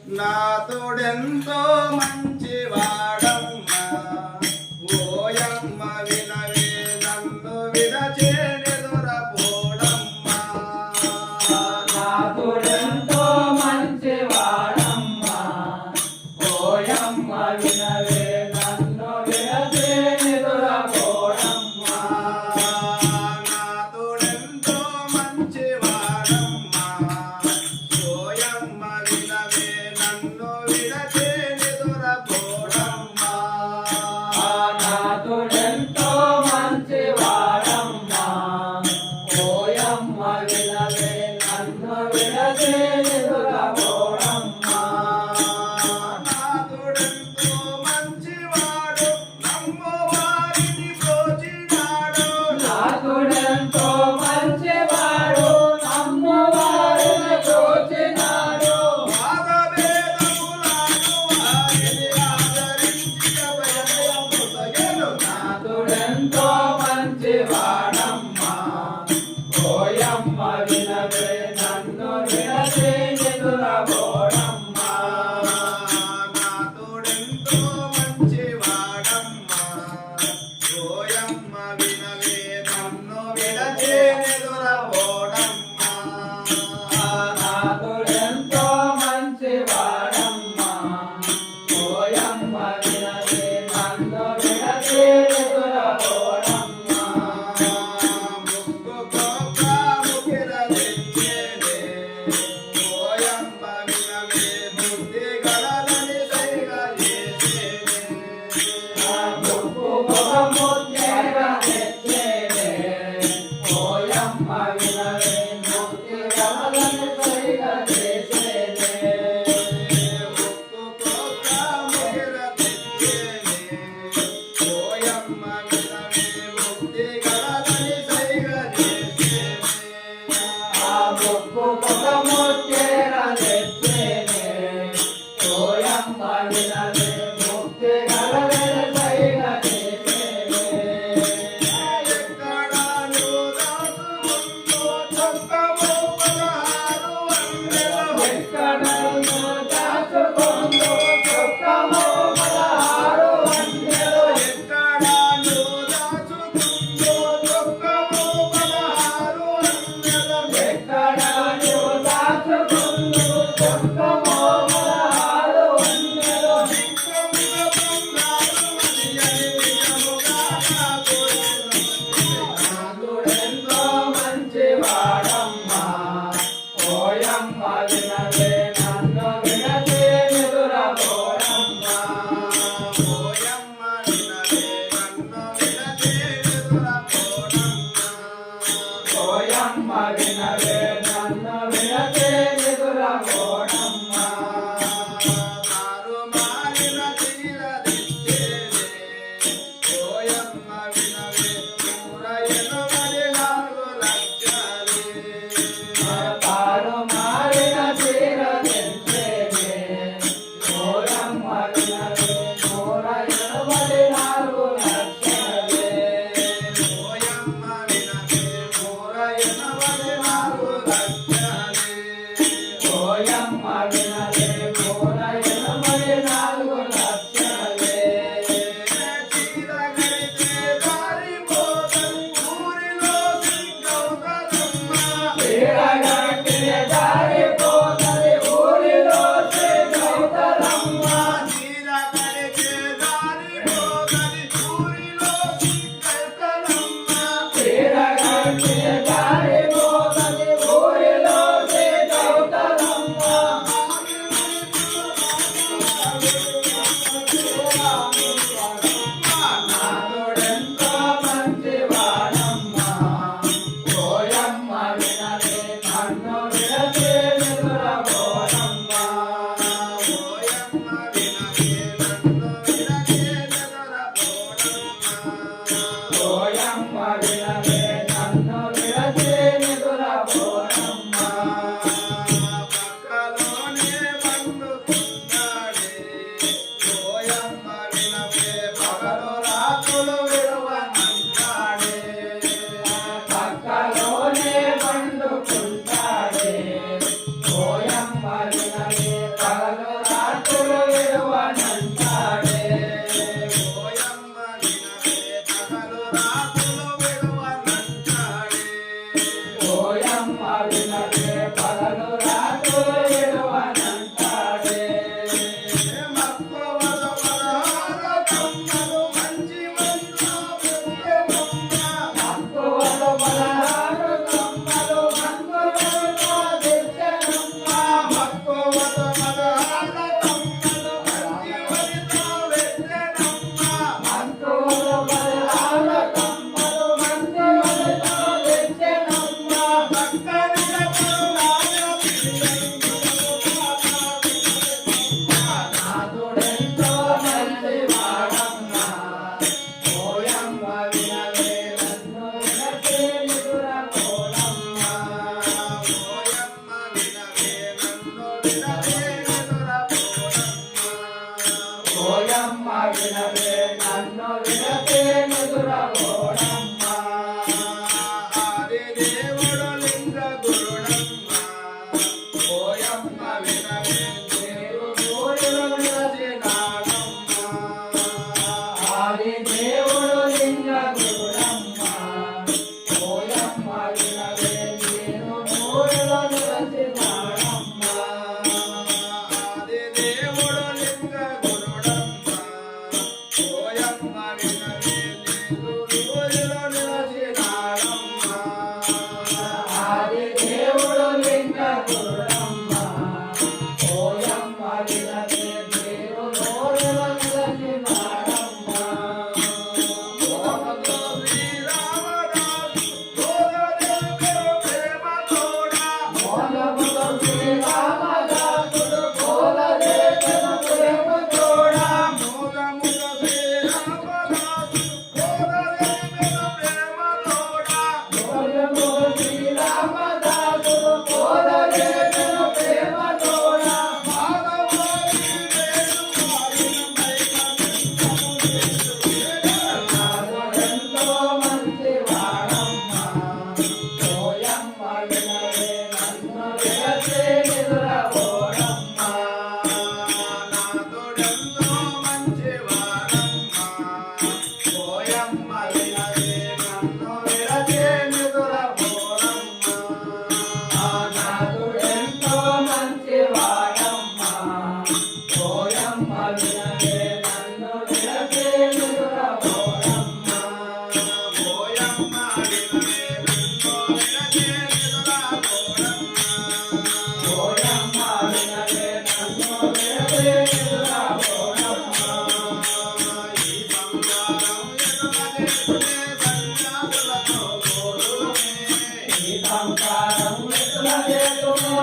నా తోడెంతో మంచివాడమ్మా ఓయమ్మ వినవే నన్ను విడచేనెదురపోడమ్మా నా తోడెంతో మంచివాడమ్మా ఓయమ్మ వినవే నన్ను విడచేనెదురపోడమ్మా నా తోడెంతో మంచివాడమ్మా ఓయమ్మ వినవే నన్ను విడచేనెదురపోడమ్మా నా తోడెంతో మంచివాడమ్మా ఓయమ్మ వినవే నన్ను విడచేనెదురపోడమ్మా నా తోడెంతో మంచివాడు నమ్మవారిని ప్రోచినాడు నా తోడెంతో మంచివాడు నమ్మవారిని ప్రోచినాడు పాదవేదములను వారిని ఆదరించి అభయమృతయను నా తోడెంతో మంచివాడమ్మా ఓయమ్మ వినవే నన్ను విడచేనెదురపోడమ్మా నా తోడెంతో మంచివాడమ్మా ఓయమ్మ వినవే నన్ను విడచేనెదురపోడమ్మా నా తోడెంతో మంచివాడమ్మా ఓయమ్మ వినవే నన్ను విడచేనెదురపోడమ్మా ముక్కు ముఖముద్దేగా తెచ్చేనే ఓయమ్మ వినవే ముక్తి గమలని సరిగా చేసేనే ముక్కు ముఖముద్దేగా తెచ్చేనే ఓయమ్మ వినవే ముక్తి గమలని సరిగా చేసేనే ఎక్కడను దాచుకొందు దుఃఖము పదహారు వందెలు ఎక్కడను దాచుకొందు దుఃఖము పదహారు వందెలు నాదుడెంతో మంచివాడమ్మా ఓయమ్మ వినవే నన్ను విడచేనెదురపోడమ్మా ఓయమ్మ వినవే నన్ను విడచేనెదురపోడమ్మా తాను మారిన తీర తెచ్చేనే ఓయమ్మ వినవే 184 లక్షలే ఓయమ్మ వినవే 184 లక్షలే తీరగట్టిన దారిపోతది ఊరిలో శ్రీగౌతరమ్మ తీరగట్టిన దారిపోతది ఊరిలో శ్రీగౌతరమ్మ నాదుడెంతో మంచివాడమ్మా ఓయమ్మ వినవే నన్ను విడచేనెదురపోడమ్మా ఓయమ్మ వినవే నన్ను విడచేనెదురపోడమ్మా పక్కలోనే పండుకుంటాడే ఓయమ్మ వినవే పగలు ఆది దేవుడు లింగ గురుడమ్మ ఓయమ్మ వినవే నేను నూరులో నిలచినాడమ్మ ఆది దేవుడు లింగ గురుడమ్మ ఓయమ్మ వినవే నీకు రోజులో నిలచినాడమ్మ ఆది దేవుడు లింగ గురుడమ్మ ఓయమ్మ వినవే నేను నూరులో నిలచినాడమ్మ లోకంలో శ్రీరామదాసు సోదరుడు ప్రేమ తోడా మోలములో శ్రీరామదాసుడు కోలదేశను ప్రేమ తోడా మూలముల శ్రీరామదాసు సోదరుడు ప్రేమ తోడా మోలములో శ్రీరామదాసుడు కోలదేశను ప్రేమ తోడా నాదెంతో మంచివాడమ్మ ఓయమ్మ వినవే నన్ను విడచి నిదురపోడమ్మ నాదుడెంతో మంచివాడమ్మ ఓయమ్మ వినవే నన్ను విడచి నిదురపోడమ్మ ఓయమ్మ వినవే నన్ను విడచి నిదురపోడమ్మ ఈ సంసారం ఎట్లా చేతుమో